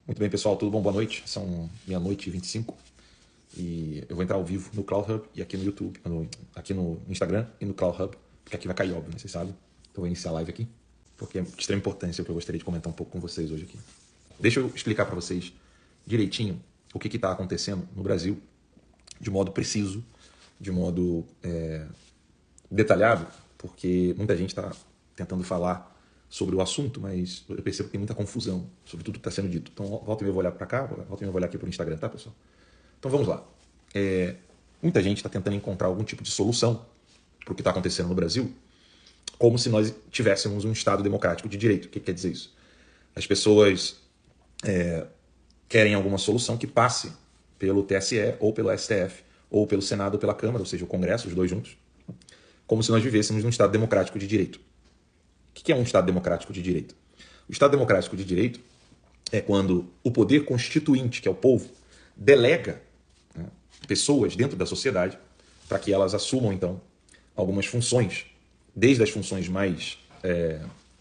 Muito bem, pessoal, tudo bom? Boa noite. São meia-noite e 25 e eu vou entrar ao vivo no Cloud Hub e aqui no YouTube, aqui no Instagram e no Cloud Hub, porque aqui vai cair, óbvio, né? Vocês sabem. Então eu vou iniciar a live aqui, porque é de extrema importância o que eu gostaria de comentar um pouco com vocês hoje aqui. Deixa eu explicar para vocês direitinho o que está acontecendo no Brasil, de modo preciso, de modo detalhado, porque muita gente está tentando falar sobre o assunto, mas eu percebo que tem muita confusão sobre tudo que está sendo dito. Então, volta e meia eu vou olhar para cá, volta e meia eu vou olhar aqui para o Instagram, tá, pessoal? Então, vamos lá. Muita gente está tentando encontrar algum tipo de solução para o que está acontecendo no Brasil, como se nós tivéssemos um Estado democrático de direito. O que quer dizer isso? As pessoas querem alguma solução que passe pelo TSE, ou pelo STF, ou pelo Senado, ou pela Câmara, ou seja, o Congresso, os dois juntos, como se nós vivêssemos num Estado democrático de direito. O que é um Estado democrático de direito? O Estado democrático de direito é quando o poder constituinte, que é o povo, delega, né, pessoas dentro da sociedade para que elas assumam, então, algumas funções, desde as funções mais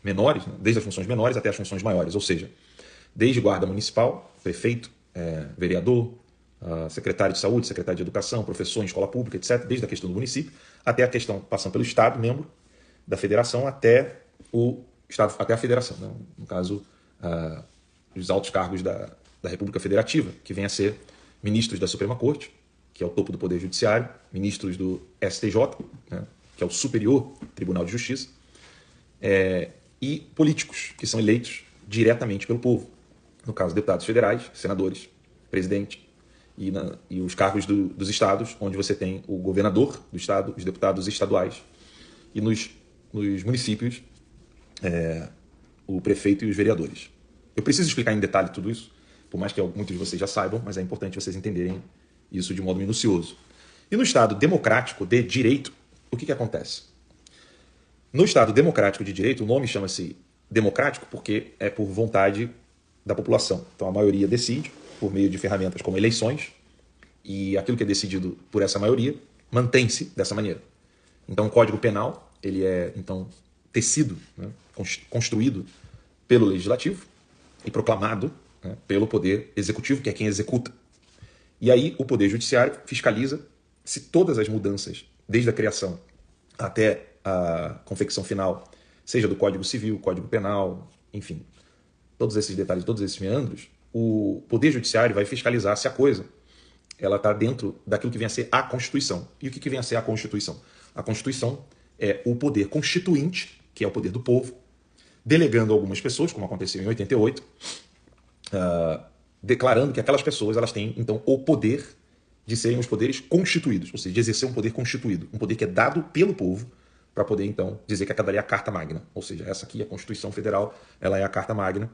menores, né, desde as funções menores até as funções maiores, ou seja, desde guarda municipal, prefeito, vereador, secretário de saúde, secretário de educação, professor em escola pública, etc., desde a questão do município até a questão, passando pelo Estado, membro da federação, até o Estado, até a federação, né? No caso, os altos cargos da República Federativa, que vem a ser ministros da Suprema Corte, que é o topo do Poder Judiciário, ministros do STJ, né, que é o Superior Tribunal de Justiça, e políticos, que são eleitos diretamente pelo povo. No caso, deputados federais, senadores, presidente, e os cargos dos estados, onde você tem o governador do estado, os deputados estaduais, e nos municípios, o prefeito e os vereadores. Eu preciso explicar em detalhe tudo isso, por mais que muitos de vocês já saibam, mas é importante vocês entenderem isso de modo minucioso. E no Estado democrático de direito, o que acontece? No Estado democrático de direito, o nome chama-se democrático porque é por vontade da população. Então a maioria decide por meio de ferramentas como eleições, e aquilo que é decidido por essa maioria mantém-se dessa maneira. Então o Código Penal ele é então tecido, né, construído pelo Legislativo e proclamado, né, pelo Poder Executivo, que é quem executa. E aí o Poder Judiciário fiscaliza se todas as mudanças, desde a criação até a confecção final, seja do Código Civil, Código Penal, enfim, todos esses detalhes, todos esses meandros, o Poder Judiciário vai fiscalizar se a coisa ela está dentro daquilo que vem a ser a Constituição. E o que vem a ser a Constituição? A Constituição é o poder constituinte, que é o poder do povo, delegando a algumas pessoas, como aconteceu em 88, declarando que aquelas pessoas elas têm, então, o poder de serem os poderes constituídos, ou seja, de exercer um poder constituído, um poder que é dado pelo povo para poder, então, dizer que aquela ali é a Carta Magna. Ou seja, essa aqui, a Constituição Federal, ela é a Carta Magna,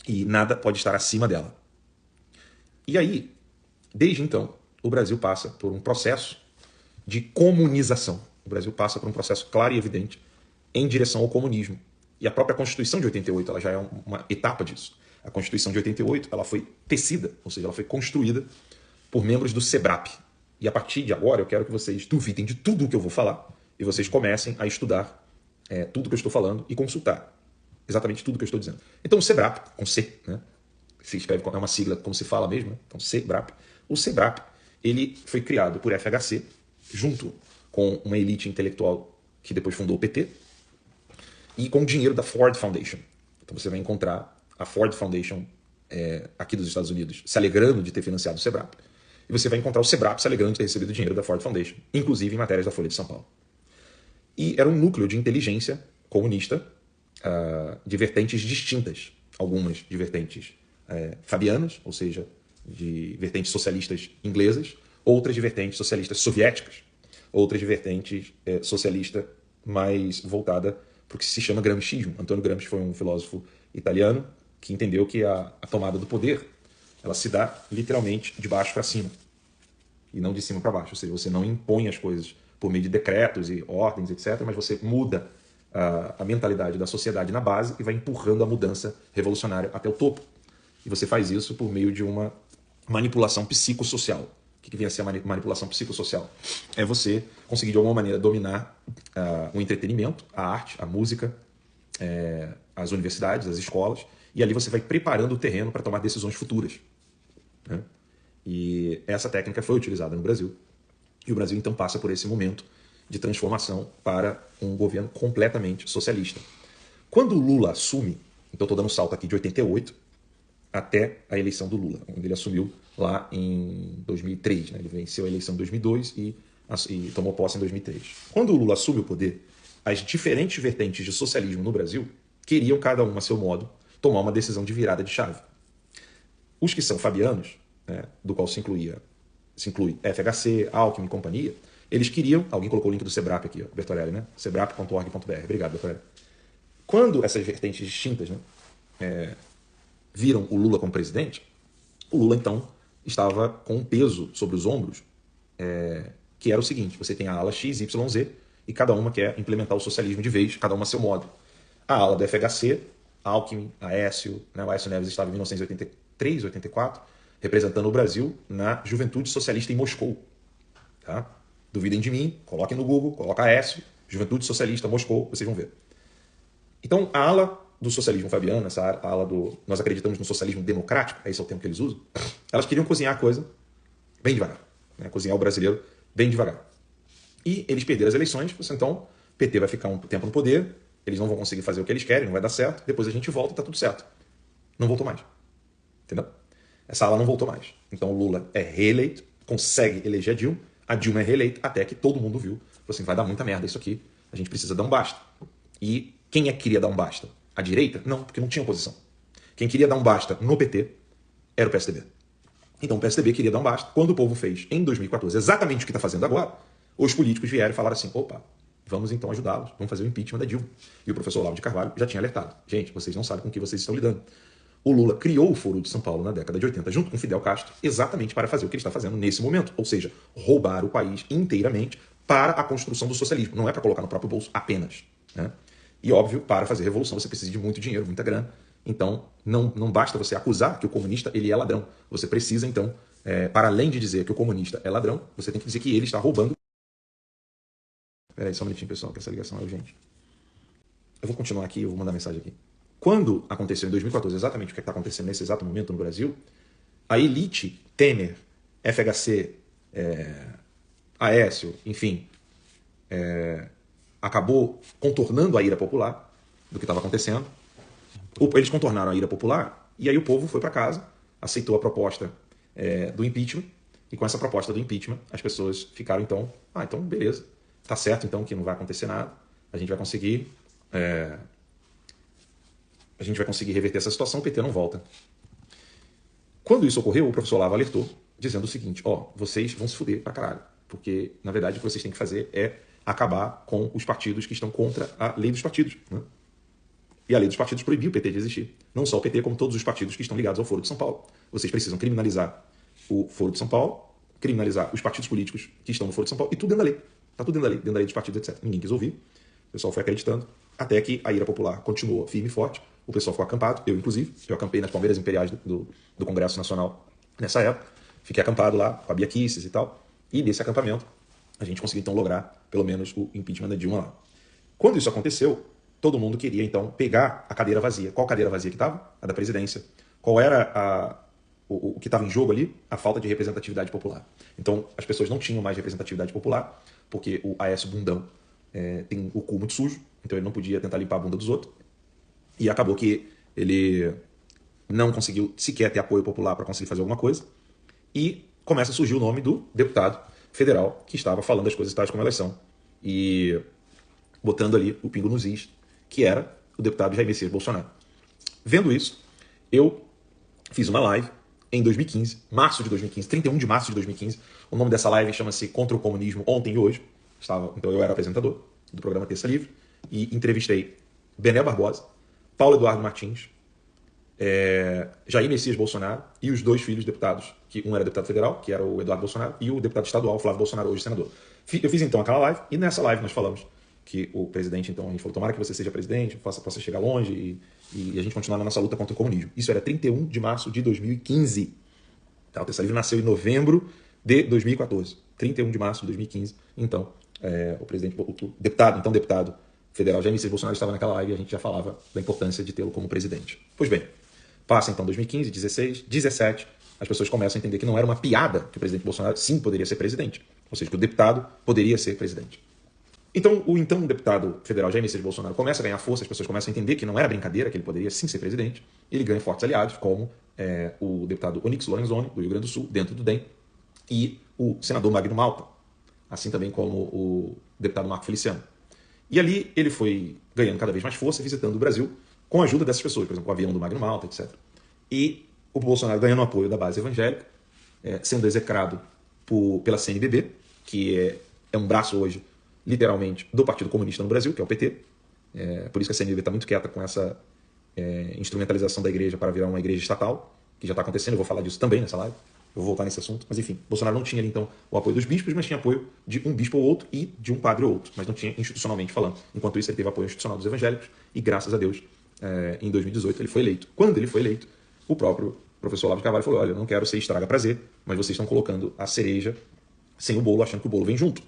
e nada pode estar acima dela. E aí, desde então, o Brasil passa por um processo de comunização. O Brasil passa por um processo claro e evidente em direção ao comunismo. E a própria Constituição de 88 ela já é uma etapa disso. A Constituição de 88 ela foi tecida, ou seja, ela foi construída por membros do SEBRAP. E a partir de agora eu quero que vocês duvidem de tudo o que eu vou falar e vocês comecem a estudar tudo que eu estou falando e consultar exatamente tudo que eu estou dizendo. Então o SEBRAP, com C, né? Se escreve, é uma sigla como se fala mesmo, né? Então SEBRAP. O SEBRAP ele foi criado por FHC, junto com uma elite intelectual que depois fundou o PT, e com o dinheiro da Ford Foundation. Então você vai encontrar a Ford Foundation aqui dos Estados Unidos se alegrando de ter financiado o SEBRAP. E você vai encontrar o SEBRAP se alegrando de ter recebido dinheiro da Ford Foundation, inclusive em matérias da Folha de São Paulo. E era um núcleo de inteligência comunista de vertentes distintas. Algumas de vertentes fabianas, ou seja, de vertentes socialistas inglesas, outras de vertentes socialistas soviéticas, outras de vertentes socialista mais voltada para o que se chama gramscismo. Antônio Gramsci foi um filósofo italiano que entendeu que a tomada do poder ela se dá literalmente de baixo para cima e não de cima para baixo. Ou seja, você não impõe as coisas por meio de decretos e ordens, etc., mas você muda a mentalidade da sociedade na base e vai empurrando a mudança revolucionária até o topo. E você faz isso por meio de uma manipulação psicossocial. O que vem a ser a manipulação psicossocial? É você conseguir de alguma maneira dominar o entretenimento, a arte, a música, as universidades, as escolas, e ali você vai preparando o terreno para tomar decisões futuras, né? E essa técnica foi utilizada no Brasil. E o Brasil, então, passa por esse momento de transformação para um governo completamente socialista. Quando o Lula assume, então estou dando um salto aqui de 88 até a eleição do Lula, onde ele assumiu lá em 2003. Né? Ele venceu a eleição em 2002 e tomou posse em 2003. Quando o Lula assume o poder, as diferentes vertentes de socialismo no Brasil queriam, cada um a seu modo, tomar uma decisão de virada de chave. Os que são fabianos, né, do qual se inclui FHC, Alckmin e companhia, eles queriam, alguém colocou o link do Sebrap aqui, ó, Bertorelli, né? sebrap.org.br. Obrigado, Bertorelli. Quando essas vertentes distintas, né, viram o Lula como presidente, o Lula, então, estava com um peso sobre os ombros, que era o seguinte: você tem a ala X, Y, Z, e cada uma quer implementar o socialismo de vez, cada uma a seu modo. A ala do FHC, Alckmin, Aécio, né, o Aécio Neves estava em 1983, 84, representando o Brasil na Juventude Socialista em Moscou. Tá? Duvidem de mim, coloquem no Google, coloca Aécio, Juventude Socialista Moscou, vocês vão ver. Então, a ala do socialismo fabiano, essa ala do nós acreditamos no socialismo democrático, esse é o termo que eles usam, elas queriam cozinhar a coisa bem devagar, né? Cozinhar o brasileiro bem devagar. E eles perderam as eleições, então o PT vai ficar um tempo no poder, eles não vão conseguir fazer o que eles querem, não vai dar certo, depois a gente volta e tá tudo certo. Não voltou mais. Entendeu? Essa ala não voltou mais. Então o Lula é reeleito, consegue eleger a Dilma é reeleita, até que todo mundo viu, falou assim, vai dar muita merda isso aqui, a gente precisa dar um basta. E quem é que queria dar um basta? A direita? Não, porque não tinha oposição. Quem queria dar um basta no PT era o PSDB. Então o PSDB queria dar um basta. Quando o povo fez, em 2014, exatamente o que está fazendo agora, os políticos vieram e falaram assim, opa, vamos então ajudá-los, vamos fazer o impeachment da Dilma. E o professor Olavo de Carvalho já tinha alertado. Gente, vocês não sabem com o que vocês estão lidando. O Lula criou o Foro de São Paulo na década de 80, junto com Fidel Castro, exatamente para fazer o que ele está fazendo nesse momento. Ou seja, roubar o país inteiramente para a construção do socialismo. Não é para colocar no próprio bolso apenas, né? E óbvio, para fazer revolução você precisa de muito dinheiro, muita grana. Então, não basta você acusar que o comunista ele é ladrão. Você precisa, então, para além de dizer que o comunista é ladrão, você tem que dizer que ele está roubando. Peraí, só um minutinho, pessoal, que essa ligação é urgente. Eu vou continuar aqui, eu vou mandar mensagem aqui. Quando aconteceu em 2014 exatamente o que está acontecendo nesse exato momento no Brasil, a elite, Temer, FHC, Aécio, enfim, acabou contornando a ira popular do que estava acontecendo. Eles contornaram a ira popular e aí o povo foi para casa, aceitou a proposta do impeachment, e com essa proposta do impeachment as pessoas ficaram então, então beleza, tá certo então que não vai acontecer nada, a gente vai conseguir reverter essa situação, o PT não volta. Quando isso ocorreu, o professor Olavo alertou, dizendo o seguinte, vocês vão se fuder pra caralho, porque na verdade o que vocês têm que fazer é acabar com os partidos que estão contra a lei dos partidos, né? E a lei dos partidos proibiu o PT de existir. Não só o PT, como todos os partidos que estão ligados ao Foro de São Paulo. Vocês precisam criminalizar o Foro de São Paulo, criminalizar os partidos políticos que estão no Foro de São Paulo, e tudo dentro da lei. Tá tudo dentro da lei dos partidos, etc. Ninguém quis ouvir. O pessoal foi acreditando, até que a ira popular continuou firme e forte. O pessoal ficou acampado, eu inclusive. Eu acampei nas Palmeiras Imperiais do Congresso Nacional nessa época. Fiquei acampado lá, com a Bia Kicis e tal. E nesse acampamento, a gente conseguiu então lograr, pelo menos, o impeachment da Dilma lá. Quando isso aconteceu, todo mundo queria então pegar a cadeira vazia. Qual cadeira vazia que estava? A da presidência. Qual era o que estava em jogo ali? A falta de representatividade popular. Então as pessoas não tinham mais representatividade popular, porque o Aécio Bundão tem o cu muito sujo, então ele não podia tentar limpar a bunda dos outros. E acabou que ele não conseguiu sequer ter apoio popular para conseguir fazer alguma coisa. E começa a surgir o nome do deputado federal que estava falando as coisas tais como elas são. E botando ali o pingo nos is, que era o deputado Jair Messias Bolsonaro. Então isso, eu fiz uma live em 2015, março de 2015, 31 de março de 2015. O nome dessa live chama-se Contra o Comunismo Ontem e Hoje. Então eu era apresentador do programa Terça Livre e entrevistei Bené Barbosa, Paulo Eduardo Martins, Jair Messias Bolsonaro e os dois filhos deputados, que um era deputado federal, que era o Eduardo Bolsonaro, e o deputado estadual, Flávio Bolsonaro, hoje senador. Eu fiz então aquela live, e nessa live nós falamos que o presidente, então, a gente falou, tomara que você seja presidente, possa chegar longe e a gente continuar na nossa luta contra o comunismo. Isso era 31 de março de 2015. Tá? O Terça Livre nasceu em novembro de 2014. 31 de março de 2015. Então, o deputado federal Jair Messias Bolsonaro estava naquela live e a gente já falava da importância de tê-lo como presidente. Pois bem, Passa então 2015, 16, 17, as pessoas começam a entender que não era uma piada que o presidente Bolsonaro sim poderia ser presidente. Ou seja, que o deputado poderia ser presidente. Então, o então deputado federal Jair Messias Bolsonaro começa a ganhar força, as pessoas começam a entender que não era brincadeira, que ele poderia sim ser presidente. Ele ganha fortes aliados, como o deputado Onyx Lorenzoni, do Rio Grande do Sul, dentro do DEM, e o senador Magno Malta, assim também como o deputado Marco Feliciano. E ali ele foi ganhando cada vez mais força, visitando o Brasil, com a ajuda dessas pessoas, por exemplo, o avião do Magno Malta, etc. E o Bolsonaro ganhando o apoio da base evangélica, sendo execrado pela CNBB, que é um braço hoje, literalmente, do Partido Comunista no Brasil, que é o PT. Por isso que a CNBB está muito quieta com essa instrumentalização da igreja para virar uma igreja estatal, que já está acontecendo, eu vou falar disso também nessa live, eu vou voltar nesse assunto, mas enfim, Bolsonaro não tinha ali então o apoio dos bispos, mas tinha apoio de um bispo ou outro e de um padre ou outro, mas não tinha institucionalmente falando. Enquanto isso ele teve apoio institucional dos evangélicos e graças a Deus, em 2018 ele foi eleito. Quando ele foi eleito, o próprio professor Olavo de Carvalho falou, olha, eu não quero ser estraga prazer, mas vocês estão colocando a cereja sem o bolo, achando que o bolo vem junto,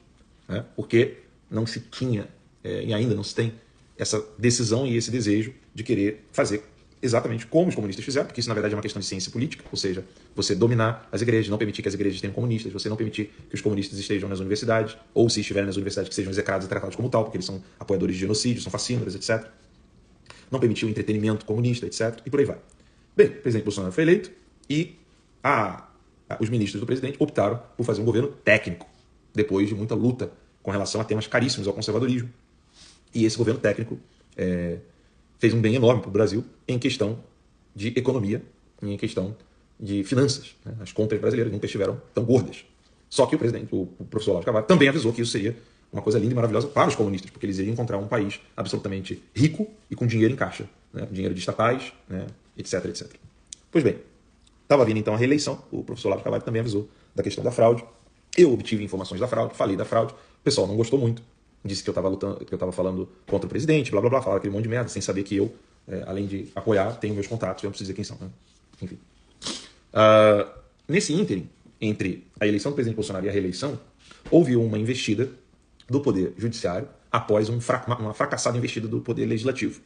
né? Porque não se tinha, e ainda não se tem, essa decisão e esse desejo de querer fazer exatamente como os comunistas fizeram, porque isso na verdade é uma questão de ciência política, ou seja, você dominar as igrejas, não permitir que as igrejas tenham comunistas, você não permitir que os comunistas estejam nas universidades, ou se estiverem nas universidades que sejam execrados e tratados como tal, porque eles são apoiadores de genocídio, são fascínoras, etc. Não permitir o entretenimento comunista, etc. E por aí vai. Bem, o presidente Bolsonaro foi eleito e os ministros do presidente optaram por fazer um governo técnico, depois de muita luta com relação a temas caríssimos ao conservadorismo. E esse governo técnico fez um bem enorme para o Brasil em questão de economia, em questão de finanças, né? As contas brasileiras nunca estiveram tão gordas. Só que o professor Olavo de Carvalho, também avisou que isso seria uma coisa linda e maravilhosa para os comunistas, porque eles iriam encontrar um país absolutamente rico e com dinheiro em caixa, né? Dinheiro de estatais, né? etc, etc. Pois bem, estava vindo então a reeleição, o professor Olavo de Carvalho também avisou da questão da fraude. Eu obtive informações da fraude, falei da fraude, o pessoal não gostou muito, disse que eu estava falando contra o presidente, blá blá blá, falava aquele monte de merda, sem saber que eu, além de apoiar, tenho meus contatos, eu não preciso dizer quem são, né? Enfim. Nesse ínterim, entre a eleição do presidente Bolsonaro e a reeleição, houve uma investida do Poder Judiciário após uma fracassada investida do Poder Legislativo.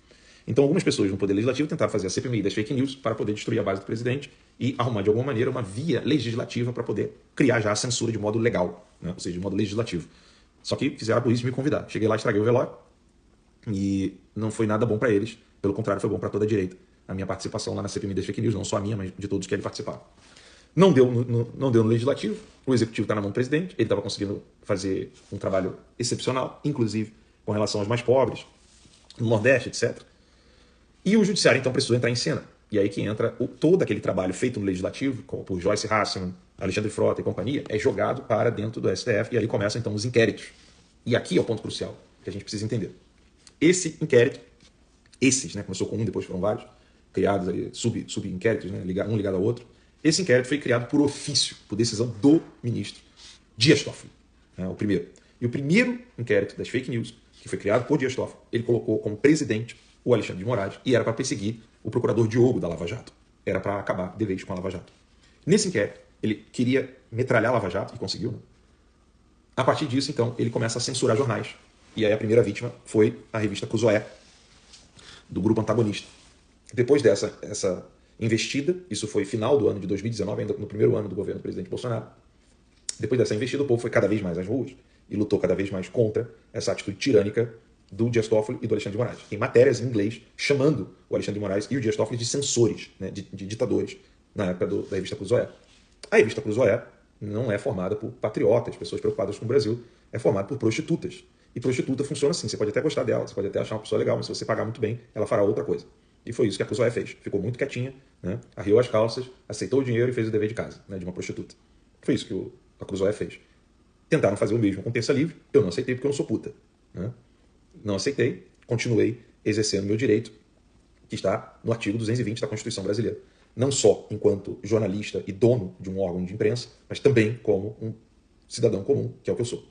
Então, algumas pessoas no Poder Legislativo tentaram fazer a CPMI das fake news para poder destruir a base do presidente e arrumar, de alguma maneira, uma via legislativa para poder criar já a censura de modo legal, né? Ou seja, de modo legislativo. Só que fizeram a burrice de me convidar. Cheguei lá, estraguei o velório e não foi nada bom para eles. Pelo contrário, foi bom para toda a direita. A minha participação lá na CPMI das fake news, não só a minha, mas de todos que ali participaram. Não deu no Legislativo, o Executivo está na mão do presidente, ele estava conseguindo fazer um trabalho excepcional, inclusive com relação aos mais pobres, no Nordeste, etc. E o Judiciário, então, precisou entrar em cena. E aí que entra todo aquele trabalho feito no Legislativo, como por Joyce Hasselmann, Alexandre Frota e companhia, é jogado para dentro do STF, e aí começam, então, os inquéritos. E aqui é o ponto crucial, que a gente precisa entender. Esse inquérito, esses, né, começou com um, depois foram vários, criados ali, sub-inquéritos, né, um ligado ao outro. Esse inquérito foi criado por ofício, por decisão do ministro Dias Toffoli, né, o primeiro. E o primeiro inquérito das fake news, que foi criado por Dias Toffoli, ele colocou como presidente o Alexandre de Moraes e era para perseguir o procurador Diogo da Lava Jato. Era para acabar de vez com a Lava Jato. Nesse inquérito, ele queria metralhar a Lava Jato, e conseguiu, né? A partir disso, então, ele começa a censurar jornais. E aí a primeira vítima foi a revista Cruzoé, do grupo antagonista. Depois essa investida, isso foi final do ano de 2019, ainda no primeiro ano do governo do presidente Bolsonaro. Depois dessa investida, o povo foi cada vez mais às ruas e lutou cada vez mais contra essa atitude tirânica do Dias Toffoli e do Alexandre de Moraes. Tem matérias em inglês chamando o Alexandre de Moraes e o Dias Toffoli de censores, né, de ditadores, na época da revista Cruzoé. A revista Cruzoé não é formada por patriotas, pessoas preocupadas com o Brasil, é formada por prostitutas. E prostituta funciona assim, você pode até gostar dela, você pode até achar uma pessoa legal, mas se você pagar muito bem, ela fará outra coisa. E foi isso que a Cruzoé fez. Ficou muito quietinha, né, arriou as calças, aceitou o dinheiro e fez o dever de casa, né, de uma prostituta. Foi isso que a Cruzoé fez. Tentaram fazer o mesmo com Terça Livre, eu não aceitei porque eu não sou puta, né? Não aceitei, continuei exercendo meu direito, que está no artigo 220 da Constituição Brasileira. Não só enquanto jornalista e dono de um órgão de imprensa, mas também como um cidadão comum, que é o que eu sou.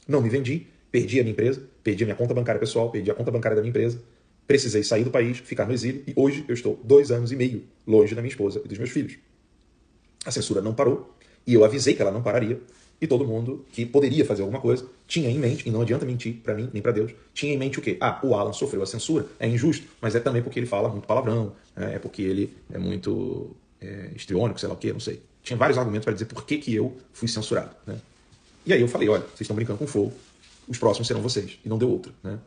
Não me vendi, perdi a minha empresa, perdi a minha conta bancária pessoal, perdi a conta bancária da minha empresa, precisei sair do país, ficar no exílio, e hoje eu estou 2 anos e meio longe da minha esposa e dos meus filhos. A censura não parou, e eu avisei que ela não pararia, E todo mundo que poderia fazer alguma coisa tinha em mente, e não adianta mentir para mim nem para Deus, tinha em mente o quê? Ah, o Alan sofreu a censura, é injusto, mas é também porque ele fala muito palavrão, né? É porque ele é muito histriônico, sei lá o quê, não sei. Tinha vários argumentos para dizer por que eu fui censurado, né? E aí eu falei, olha, vocês estão brincando com fogo, os próximos serão vocês, e não deu outra, né?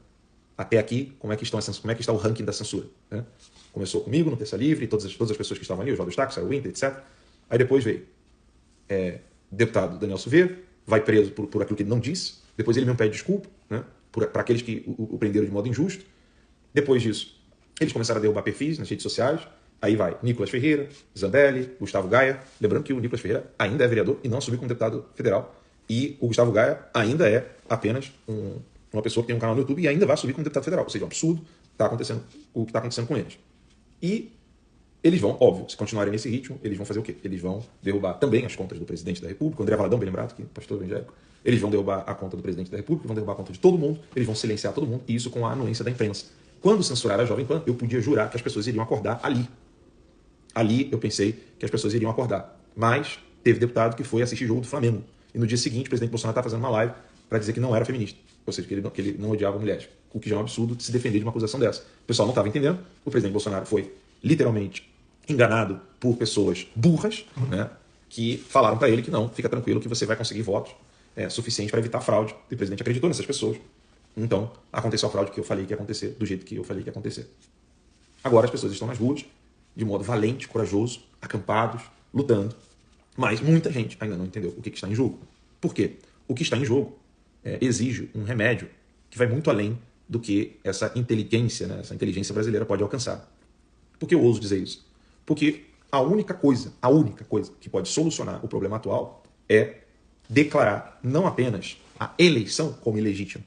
Até aqui, como é que está o ranking da censura, né? Começou comigo no Terça Livre, todas as pessoas que estavam ali, o João Eustáquio, Sarah Winter, etc. Aí depois veio deputado Daniel Silveira, vai preso por aquilo que ele não disse, depois ele mesmo pede desculpa, né, para aqueles que o prenderam de modo injusto. Depois disso, eles começaram a derrubar perfis nas redes sociais, aí vai Nicolas Ferreira, Zambelli, Gustavo Gaia, lembrando que o Nicolas Ferreira ainda é vereador e não assumiu como deputado federal, e o Gustavo Gaia ainda é apenas uma pessoa que tem um canal no YouTube e ainda vai subir como deputado federal, ou seja, é um absurdo o que está acontecendo com eles. E eles vão, óbvio, se continuarem nesse ritmo, eles vão fazer o quê? Eles vão derrubar também as contas do presidente da República, o André Valadão, bem lembrado, que é pastor evangélico. Eles vão derrubar a conta do presidente da República, vão derrubar a conta de todo mundo, eles vão silenciar todo mundo, e isso com a anuência da imprensa. Quando censuraram a Jovem Pan, eu podia jurar que as pessoas iriam acordar ali. Ali eu pensei que as pessoas iriam acordar. Mas teve deputado que foi assistir jogo do Flamengo. E no dia seguinte, o presidente Bolsonaro estava fazendo uma live para dizer que não era feminista. Ou seja, que ele não odiava mulheres. O que já é um absurdo de se defender de uma acusação dessa. O pessoal não estava entendendo. O presidente Bolsonaro foi literalmente enganado por pessoas burras, né, que falaram para ele que não, fica tranquilo que você vai conseguir votos suficientes para evitar fraude. E o presidente acreditou nessas pessoas. Então, aconteceu a fraude que eu falei que ia acontecer, do jeito que eu falei que ia acontecer. Agora as pessoas estão nas ruas, de modo valente, corajoso, acampados, lutando. Mas muita gente ainda não entendeu o que está em jogo. Por quê? O que está em jogo exige um remédio que vai muito além do que essa inteligência, né, essa inteligência brasileira pode alcançar. Por que eu ouso dizer isso? Porque a única coisa que pode solucionar o problema atual é declarar não apenas a eleição como ilegítima.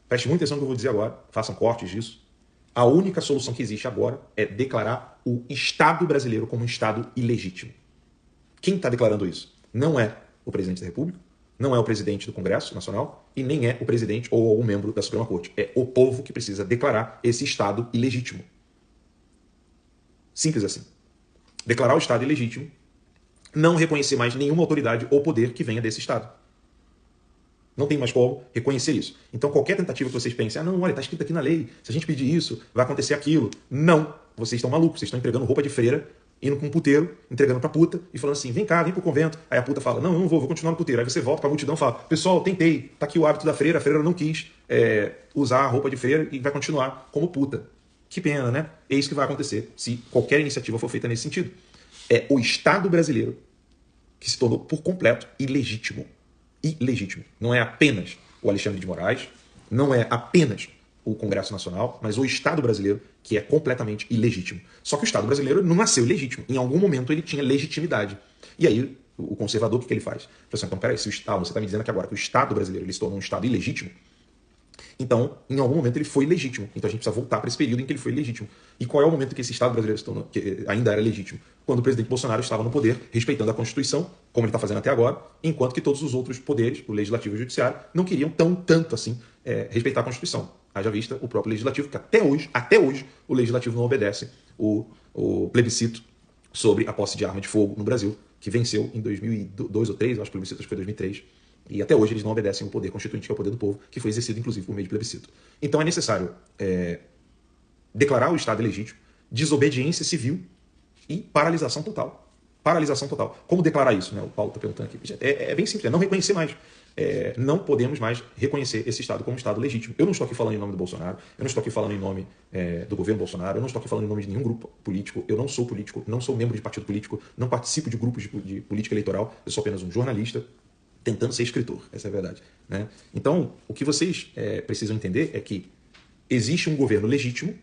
Preste muita atenção no que eu vou dizer agora, façam cortes disso. A única solução que existe agora é declarar o Estado brasileiro como um Estado ilegítimo. Quem está declarando isso? Não é o presidente da República, não é o presidente do Congresso Nacional e nem é o presidente ou algum membro da Suprema Corte. É o povo que precisa declarar esse Estado ilegítimo. Simples assim. Declarar o Estado ilegítimo, não reconhecer mais nenhuma autoridade ou poder que venha desse Estado. Não tem mais como reconhecer isso. Então qualquer tentativa que vocês pensem, não, olha, está escrito aqui na lei, se a gente pedir isso, vai acontecer aquilo. Não, vocês estão malucos, vocês estão entregando roupa de freira, indo com um puteiro, entregando pra puta e falando assim, vem cá, vem pro convento. Aí a puta fala, não, eu não vou continuar no puteiro. Aí você volta pra multidão e fala, pessoal, tentei, tá aqui o hábito da freira, a freira não quis usar a roupa de freira e vai continuar como puta. Que pena, né? É isso que vai acontecer se qualquer iniciativa for feita nesse sentido. É o Estado brasileiro que se tornou por completo ilegítimo. Ilegítimo. Não é apenas o Alexandre de Moraes, não é apenas o Congresso Nacional, mas o Estado brasileiro que é completamente ilegítimo. Só que o Estado brasileiro não nasceu ilegítimo. Em algum momento ele tinha legitimidade. E aí o conservador, o que ele faz? Ele fala assim, então peraí, se o Estado, você está me dizendo aqui agora que o Estado brasileiro ele se tornou um Estado ilegítimo, então, em algum momento ele foi legítimo. Então a gente precisa voltar para esse período em que ele foi legítimo. E qual é o momento que esse Estado brasileiro se tornou, que ainda era legítimo? Quando o presidente Bolsonaro estava no poder, respeitando a Constituição, como ele está fazendo até agora, enquanto que todos os outros poderes, o Legislativo e o Judiciário, não queriam tanto assim respeitar a Constituição. Haja vista o próprio Legislativo, que até hoje, o Legislativo não obedece o plebiscito sobre a posse de arma de fogo no Brasil, que venceu em 2002 ou 2003, eu acho que o plebiscito foi 2003. E até hoje eles não obedecem o poder constituinte, que é o poder do povo, que foi exercido, inclusive, por meio de plebiscito. Então é necessário declarar o Estado ilegítimo, desobediência civil e paralisação total. Paralisação total. Como declarar isso? Né? O Paulo está perguntando aqui. É bem simples, é não reconhecer mais. Não podemos mais reconhecer esse Estado como um Estado legítimo. Eu não estou aqui falando em nome do Bolsonaro, eu não estou aqui falando em nome do governo Bolsonaro, eu não estou aqui falando em nome de nenhum grupo político, eu não sou político, não sou membro de partido político, não participo de grupos de política eleitoral, eu sou apenas um jornalista tentando ser escritor, essa é a verdade. Né? Então, o que vocês precisam entender é que existe um governo legítimo,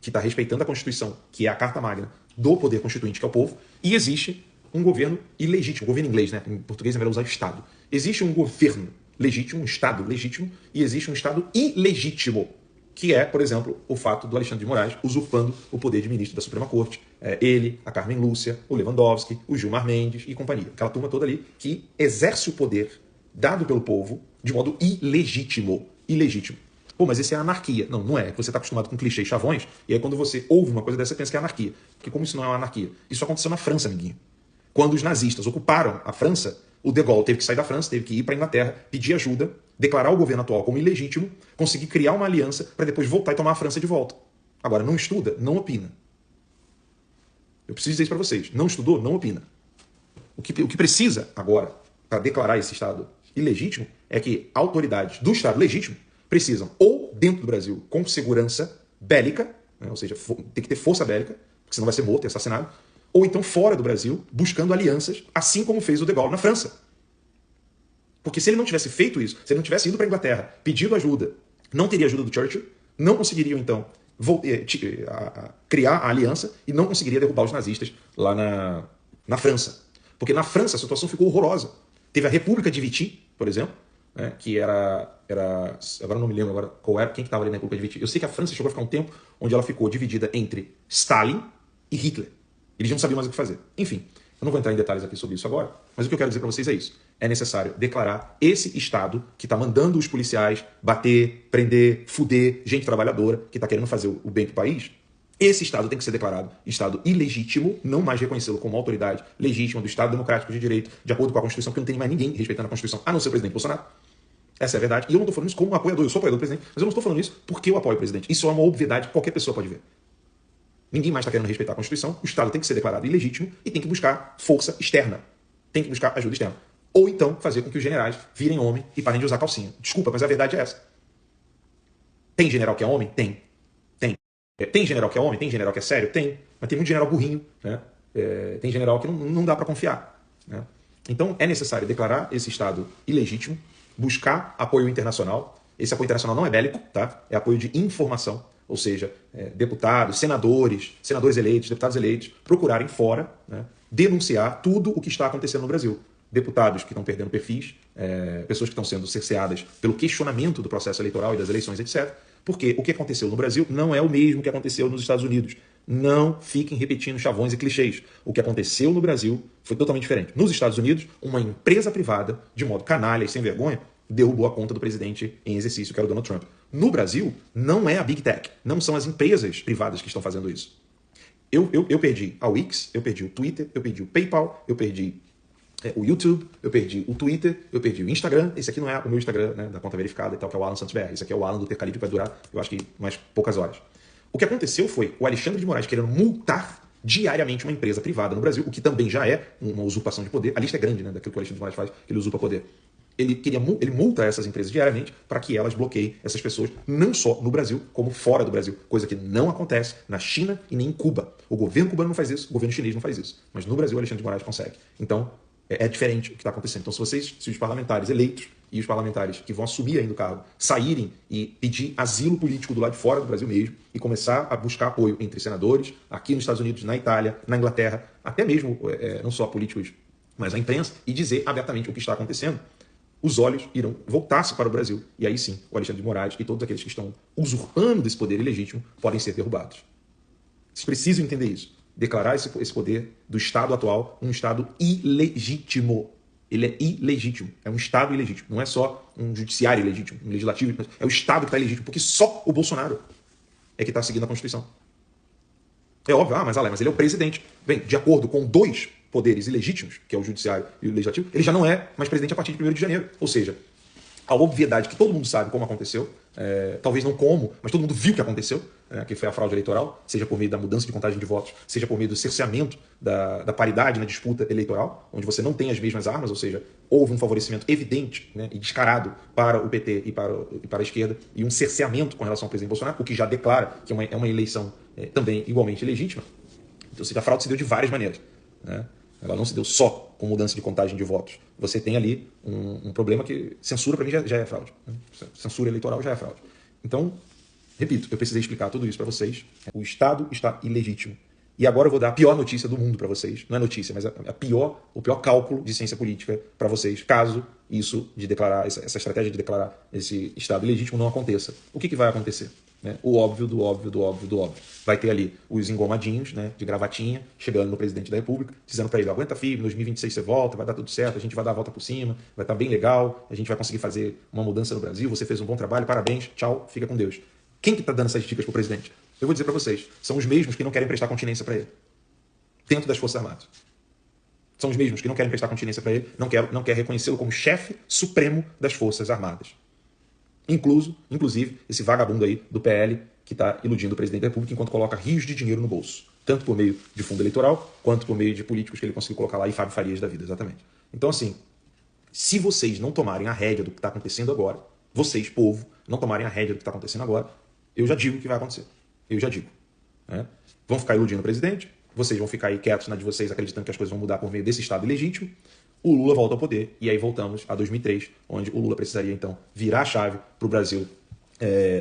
que está respeitando a Constituição, que é a Carta Magna do poder constituinte, que é o povo, e existe um governo ilegítimo, governo inglês, né? Em português é melhor usar Estado. Existe um governo legítimo, um Estado legítimo, e existe um Estado ilegítimo, que é, por exemplo, o fato do Alexandre de Moraes usurpando o poder de ministro da Suprema Corte. Ele, a Carmen Lúcia, o Lewandowski, o Gilmar Mendes e companhia. Aquela turma toda ali que exerce o poder dado pelo povo de modo ilegítimo. Ilegítimo. Pô, mas isso é anarquia. Não, não é. Você está acostumado com clichês chavões, e aí quando você ouve uma coisa dessa, você pensa que é anarquia. Porque como isso não é uma anarquia? Isso aconteceu na França, amiguinho. Quando os nazistas ocuparam a França, O de Gaulle teve que sair da França, teve que ir para a Inglaterra, pedir ajuda, declarar o governo atual como ilegítimo, conseguir criar uma aliança para depois voltar e tomar a França de volta. Agora, não estuda, não opina. Eu preciso dizer isso para vocês. Não estudou, não opina. O que precisa agora para declarar esse Estado ilegítimo é que autoridades do Estado legítimo precisam, ou dentro do Brasil, com segurança bélica, né, ou seja, tem que ter força bélica, porque senão vai ser morto e assassinado, ou então fora do Brasil, buscando alianças, assim como fez o de Gaulle na França. Porque se ele não tivesse feito isso, se ele não tivesse ido para a Inglaterra, pedido ajuda, não teria ajuda do Churchill, não conseguiriam, então, criar a aliança e não conseguiria derrubar os nazistas lá na França. Porque na França a situação ficou horrorosa. Teve a República de Vichy, por exemplo, né, que era... Agora não me lembro agora quem que estava ali na República de Vichy. Eu sei que a França chegou a ficar um tempo onde ela ficou dividida entre Stalin e Hitler. Eles não sabiam mais o que fazer. Enfim, eu não vou entrar em detalhes aqui sobre isso agora, mas o que eu quero dizer para vocês é isso. É necessário declarar esse Estado que está mandando os policiais bater, prender, fuder gente trabalhadora, que está querendo fazer o bem para o país. Esse Estado tem que ser declarado Estado ilegítimo, não mais reconhecê-lo como autoridade legítima do Estado democrático de direito, de acordo com a Constituição, porque não tem mais ninguém respeitando a Constituição, a não ser o presidente Bolsonaro. Essa é a verdade. E eu não estou falando isso como um apoiador. Eu sou apoiador do presidente, mas eu não estou falando isso porque eu apoio o presidente. Isso é uma obviedade que qualquer pessoa pode ver. Ninguém mais está querendo respeitar a Constituição, o Estado tem que ser declarado ilegítimo e tem que buscar força externa. Tem que buscar ajuda externa. Ou então fazer com que os generais virem homem e parem de usar calcinha. Desculpa, mas a verdade é essa. Tem general que é homem? Tem. Tem. Tem general que é homem? Tem general que é sério? Tem. Mas tem muito general burrinho. Né? Tem general que não dá para confiar. Né? Então é necessário declarar esse Estado ilegítimo, buscar apoio internacional. Esse apoio internacional não é bélico, tá? É apoio de informação. Ou seja, deputados, senadores eleitos, deputados eleitos, procurarem fora, né, denunciar tudo o que está acontecendo no Brasil. Deputados que estão perdendo perfis, pessoas que estão sendo cerceadas pelo questionamento do processo eleitoral e das eleições, etc. Porque o que aconteceu no Brasil não é o mesmo que aconteceu nos Estados Unidos. Não fiquem repetindo chavões e clichês. O que aconteceu no Brasil foi totalmente diferente. Nos Estados Unidos, uma empresa privada, de modo canalha e sem vergonha, derrubou a conta do presidente em exercício, que era o Donald Trump. No Brasil, não é a Big Tech, não são as empresas privadas que estão fazendo isso. Eu perdi a Wix, eu perdi o Twitter, eu perdi o PayPal, eu perdi o YouTube, eu perdi o Twitter, eu perdi o Instagram. Esse aqui não é o meu Instagram, né, da conta verificada e tal, que é o Alan Santos BR. Esse aqui é o Alan do Tercalib, que vai durar, eu acho que mais poucas horas. O que aconteceu foi o Alexandre de Moraes querendo multar diariamente uma empresa privada no Brasil, o que também já é uma usurpação de poder. A lista é grande, né, daquilo que o Alexandre de Moraes faz, que ele usurpa poder. Ele multa essas empresas diariamente para que elas bloqueiem essas pessoas, não só no Brasil, como fora do Brasil. Coisa que não acontece na China e nem em Cuba. O governo cubano não faz isso, o governo chinês não faz isso. Mas no Brasil o Alexandre de Moraes consegue. Então, é diferente o que está acontecendo. Então, se os parlamentares eleitos e os parlamentares que vão assumir ainda o cargo saírem e pedir asilo político do lado de fora do Brasil mesmo e começar a buscar apoio entre senadores, aqui nos Estados Unidos, na Itália, na Inglaterra, até mesmo, não só políticos, mas a imprensa, e dizer abertamente o que está acontecendo, os olhos irão voltar-se para o Brasil. E aí sim, o Alexandre de Moraes e todos aqueles que estão usurpando desse poder ilegítimo podem ser derrubados. Vocês precisam entender isso. Declarar esse poder do Estado atual um Estado ilegítimo. Ele é ilegítimo. É um Estado ilegítimo. Não é só um judiciário ilegítimo, um legislativo. É o Estado que está ilegítimo, porque só o Bolsonaro é que está seguindo a Constituição. É óbvio, mas Alex, mas ele é o presidente. Bem, de acordo com dois poderes ilegítimos, que é o judiciário e o legislativo, ele já não é mais presidente a partir de 1º de janeiro. Ou seja, a obviedade que todo mundo sabe como aconteceu, talvez não como, mas todo mundo viu o que aconteceu, que foi a fraude eleitoral, seja por meio da mudança de contagem de votos, seja por meio do cerceamento da paridade na disputa eleitoral, onde você não tem as mesmas armas, ou seja, houve um favorecimento evidente, né, e descarado para o PT e para a esquerda, e um cerceamento com relação ao presidente Bolsonaro, o que já declara que é uma eleição também igualmente legítima. Então, ou seja, a fraude se deu de várias maneiras, né? Ela não se deu só com mudança de contagem de votos. Você tem ali um problema que censura, para mim, já é fraude. Né? Censura eleitoral já é fraude. Então, repito, eu precisei explicar tudo isso para vocês. O Estado está ilegítimo. E agora eu vou dar a pior notícia do mundo para vocês. Não é notícia, mas o pior cálculo de ciência política para vocês, caso isso de declarar, essa estratégia de declarar esse Estado ilegítimo não aconteça. O que vai acontecer? Né? O óbvio do óbvio do óbvio do óbvio. Vai ter ali os engomadinhos, né, de gravatinha, chegando no presidente da República, dizendo para ele, aguenta firme, 2026 você volta, vai dar tudo certo, a gente vai dar a volta por cima, vai estar bem legal, a gente vai conseguir fazer uma mudança no Brasil, você fez um bom trabalho, parabéns, tchau, fica com Deus. Quem que está dando essas dicas para o presidente? Eu vou dizer para vocês, são os mesmos que não querem prestar continência para ele, dentro das Forças Armadas. São os mesmos que não querem prestar continência para ele, não quer reconhecê-lo como chefe supremo das Forças Armadas. Inclusive, esse vagabundo aí do PL que está iludindo o presidente da República enquanto coloca rios de dinheiro no bolso. Tanto por meio de fundo eleitoral, quanto por meio de políticos que ele conseguiu colocar lá, e Fábio Farias da vida, exatamente. Então, assim, se vocês não tomarem a rédea do que está acontecendo agora, vocês, povo, não tomarem a rédea do que está acontecendo agora, eu já digo o que vai acontecer. Eu já digo. Né? Vão ficar iludindo o presidente, vocês vão ficar aí quietos na de vocês, acreditando que as coisas vão mudar por meio desse Estado ilegítimo, o Lula volta ao poder, e aí voltamos a 2003, onde o Lula precisaria, então, virar a chave para o Brasil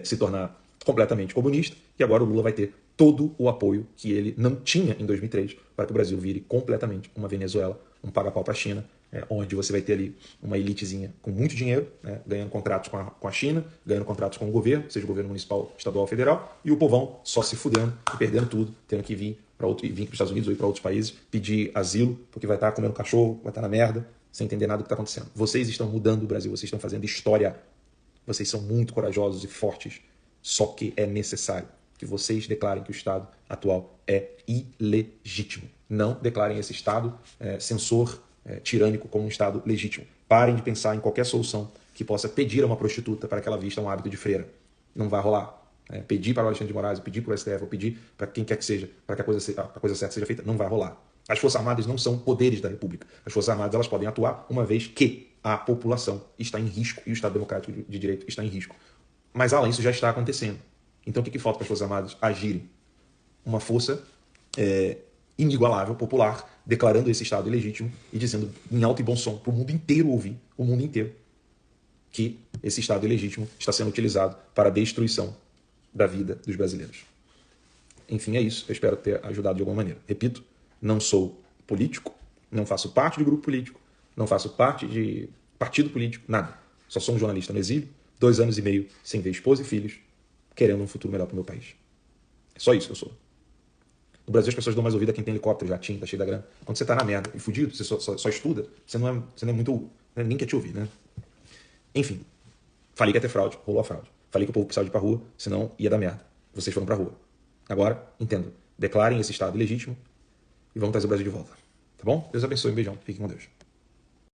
se tornar completamente comunista, e agora o Lula vai ter todo o apoio que ele não tinha em 2003 para que o Brasil vire completamente uma Venezuela, um paga-pau para a China, onde você vai ter ali uma elitezinha com muito dinheiro, né, ganhando contratos com a China, ganhando contratos com o governo, seja o governo municipal, estadual, federal, e o povão só se fudendo e perdendo tudo, tendo que vir para os Estados Unidos ou ir para outros países, pedir asilo, porque vai estar comendo cachorro, vai estar na merda, sem entender nada do que está acontecendo. Vocês estão mudando o Brasil, vocês estão fazendo história. Vocês são muito corajosos e fortes, só que é necessário que vocês declarem que o Estado atual é ilegítimo. Não declarem esse Estado censor, tirânico como um Estado legítimo. Parem de pensar em qualquer solução que possa pedir a uma prostituta para que ela vista um hábito de freira. Não vai rolar. Pedir para o Alexandre de Moraes, pedir para o STF, ou pedir para quem quer que seja, para que a coisa certa seja feita, não vai rolar. As Forças Armadas não são poderes da República. As Forças Armadas elas podem atuar uma vez que a população está em risco e o Estado Democrático de Direito está em risco. Mas, além disso, já está acontecendo. Então, o que falta para as Forças Armadas agirem? Uma força inigualável, popular, declarando esse Estado ilegítimo e dizendo em alto e bom som para o mundo inteiro ouvir, o mundo inteiro, que esse Estado ilegítimo está sendo utilizado para a destruição da vida dos brasileiros. Enfim, é isso. Eu espero ter ajudado de alguma maneira. Repito, não sou político, não faço parte de grupo político, não faço parte de partido político, nada. Só sou um jornalista no exílio, 2 anos e meio sem ver esposa e filhos, querendo um futuro melhor para o meu país. É só isso que eu sou. No Brasil as pessoas dão mais ouvido a quem tem helicóptero, jatinho, tá cheio da grana. Quando você tá na merda e fudido, você só estuda, você não é muito... nem quer te ouvir, né? Enfim, falei que ia ter fraude, rolou a fraude. Falei que o povo precisava de ir pra rua, senão ia dar merda. Vocês foram pra rua. Agora, entendam. Declarem esse Estado ilegítimo e vamos trazer o Brasil de volta. Tá bom? Deus abençoe, um beijão. Fiquem com Deus.